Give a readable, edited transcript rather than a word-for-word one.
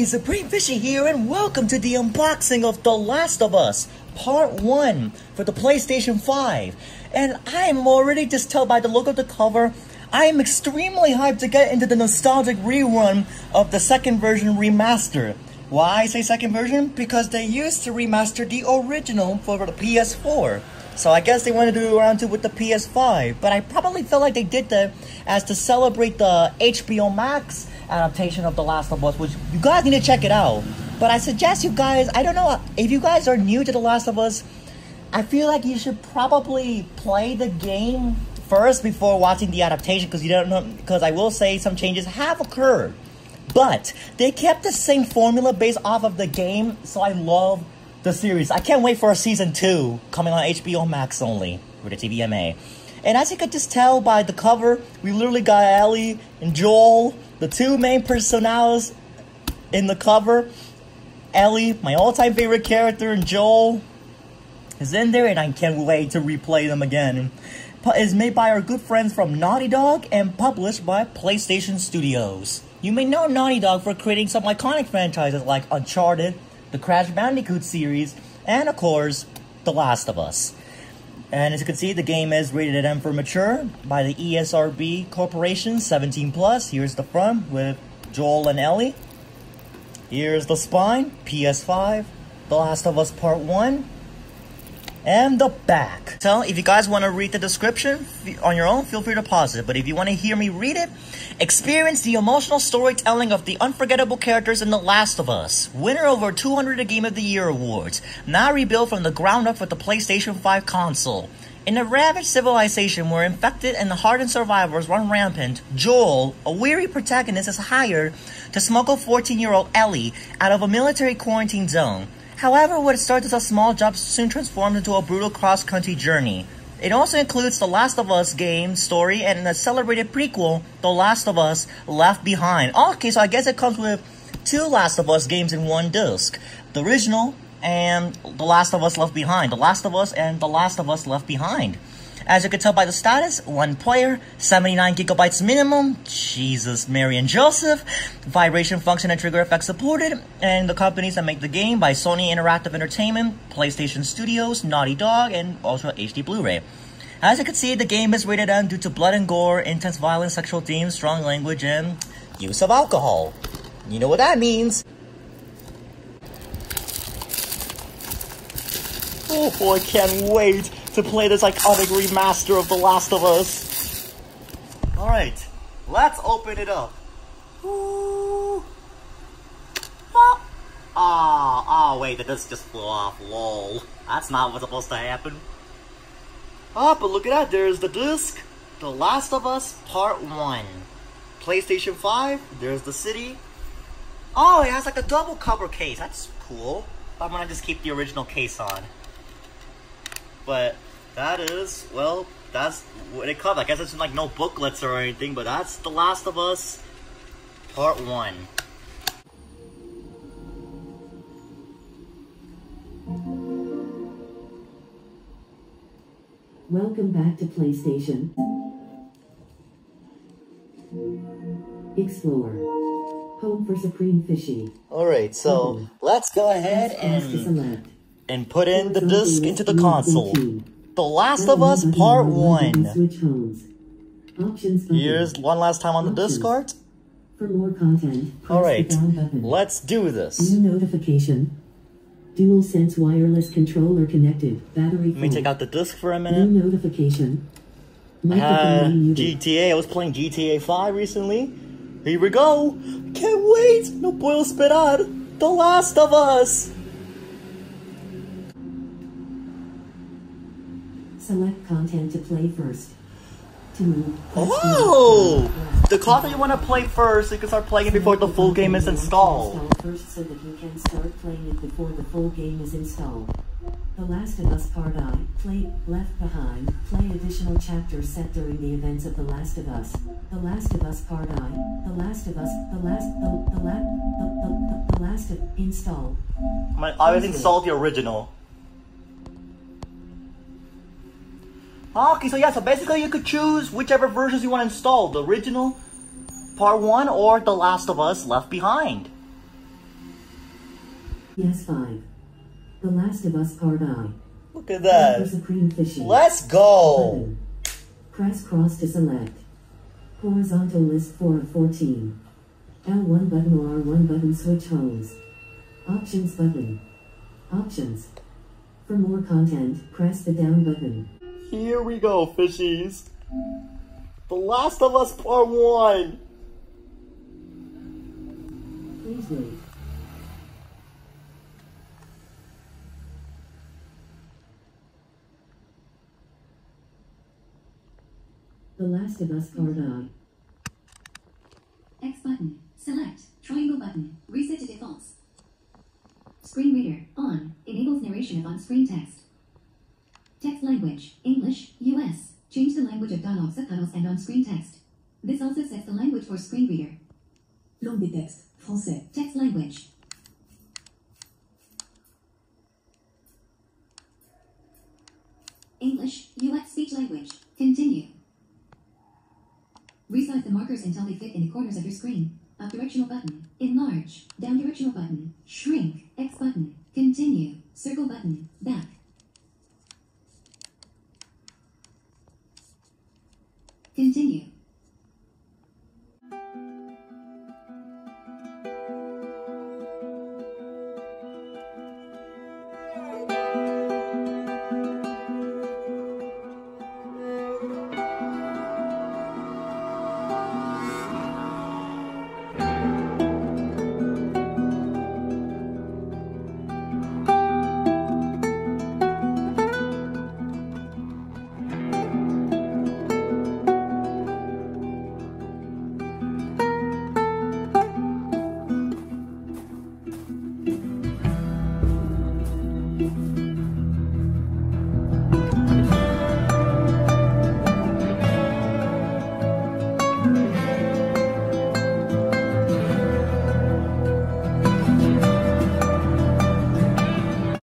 guys, Supreme Fishy here, and welcome to the unboxing of The Last of Us Part 1 for the PlayStation 5. And I'm already, just tell by the look of the cover, I am extremely hyped to get into the nostalgic rerun of the second version remaster. Why I say second version? Because they used to remaster the original for the PS4. So I guess they wanted to do around two with the PS5, but I probably felt like they did that as to celebrate the HBO Max adaptation of The Last of Us, which you guys need to check it out. But I suggest you guys, I don't know, if you guys are new to The Last of Us, I feel like you should probably play the game first before watching the adaptation, because you don't know, because I will say some changes have occurred. But they kept the same formula based off of the game, so I love the series. I can't wait for a season 2 coming on HBO Max only with the TVMA. And as you could just tell by the cover, we literally got Ellie and Joel, the two main personalities in the cover. Ellie, my all-time favorite character, and Joel is in there, and I can't wait to replay them again. It's made by our good friends from Naughty Dog and published by PlayStation Studios. You may know Naughty Dog for creating some iconic franchises like Uncharted, the Crash Bandicoot series, and of course, The Last of Us. And as you can see, the game is rated M for mature by the ESRB Corporation, 17+. Here's the front with Joel and Ellie. Here's the spine, PS5, The Last of Us Part 1. And the back. So, if you guys want to read the description on your own, feel free to pause it. But if you want to hear me read it, experience the emotional storytelling of the unforgettable characters in The Last of Us. Winner over 200 Game of the Year awards. Now rebuilt from the ground up with the PlayStation 5 console. In a ravaged civilization where infected and hardened survivors run rampant, Joel, a weary protagonist, is hired to smuggle 14-year-old Ellie out of a military quarantine zone. However, what starts as a small job soon transforms into a brutal cross-country journey. It also includes the Last of Us game story and the celebrated prequel, The Last of Us Left Behind. Okay, so I guess it comes with two Last of Us games in one disc. The original and The Last of Us Left Behind. The Last of Us and The Last of Us Left Behind. As you can tell by the status, one player, 79 gigabytes minimum, Jesus, Mary and Joseph, vibration function and trigger effects supported, and the companies that make the game by Sony Interactive Entertainment, PlayStation Studios, Naughty Dog, and Ultra HD Blu-ray. As you can see, the game is rated M due to blood and gore, intense violence, sexual themes, strong language, and use of alcohol. You know what that means. Oh boy, can't wait to play this iconic remaster of The Last of Us. Alright, let's open it up. Ooh. Oh, wait, the disc just flew off, lol. That's not what's supposed to happen. Oh, but look at that, there's the disc. The Last of Us Part 1. PlayStation 5, there's the city. Oh, it has like a double cover case, that's cool. I'm gonna just keep the original case on. But that is, well, that's what it covers. I guess it's like no booklets or anything, but that's The Last of Us Part 1. Welcome back to PlayStation. Explore. Home for Supreme Fishy. Alright, so let's go ahead and put in the disc into the console. The Last of Us Part 1. Here's one last time on the disc cart. For more content, alright, let's do this. New notification. DualSense wireless controller connected. Battery full. Let me take out the disc for a minute. New notification. Microphone GTA, I was playing GTA 5 recently. Here we go. Can't wait. No puedo esperar. The Last of Us. Select content to play first. To move. Oh! The content you want to play first, so you can start playing it before the full game is installed. Install first so that you can start playing it before the full game is installed. The Last of Us Part I, play Left Behind, play additional chapters set during the events of The Last of Us. The Last of Us Part I, The Last of Us, the Last of, install. I always installed the original. Okay, so yeah, so basically you could choose whichever versions you want to install. The original, Part 1, or The Last of Us Left Behind. Ps5. The Last of Us Part I. Look at that. For Supreme Fishing. Let's go. Button. Press cross to select. Horizontal list 4 of 14. L1 button or R1 button switch homes. Options button. Options. For more content, press the down button. Here we go, fishies. The Last of Us Part 1. Please wait. The Last of Us Part I. X button. Select. Triangle button. Reset to defaults. Screen reader. On. Enables narration of on-screen text. Text language. English. US. Change the language of dialogue subtitles and on-screen text. This also sets the language for screen reader. Langue des textes. Français. Text language. English. US speech language. Continue. Resize the markers until they fit in the corners of your screen. Up directional button. Enlarge. Down directional button. Shrink. X button.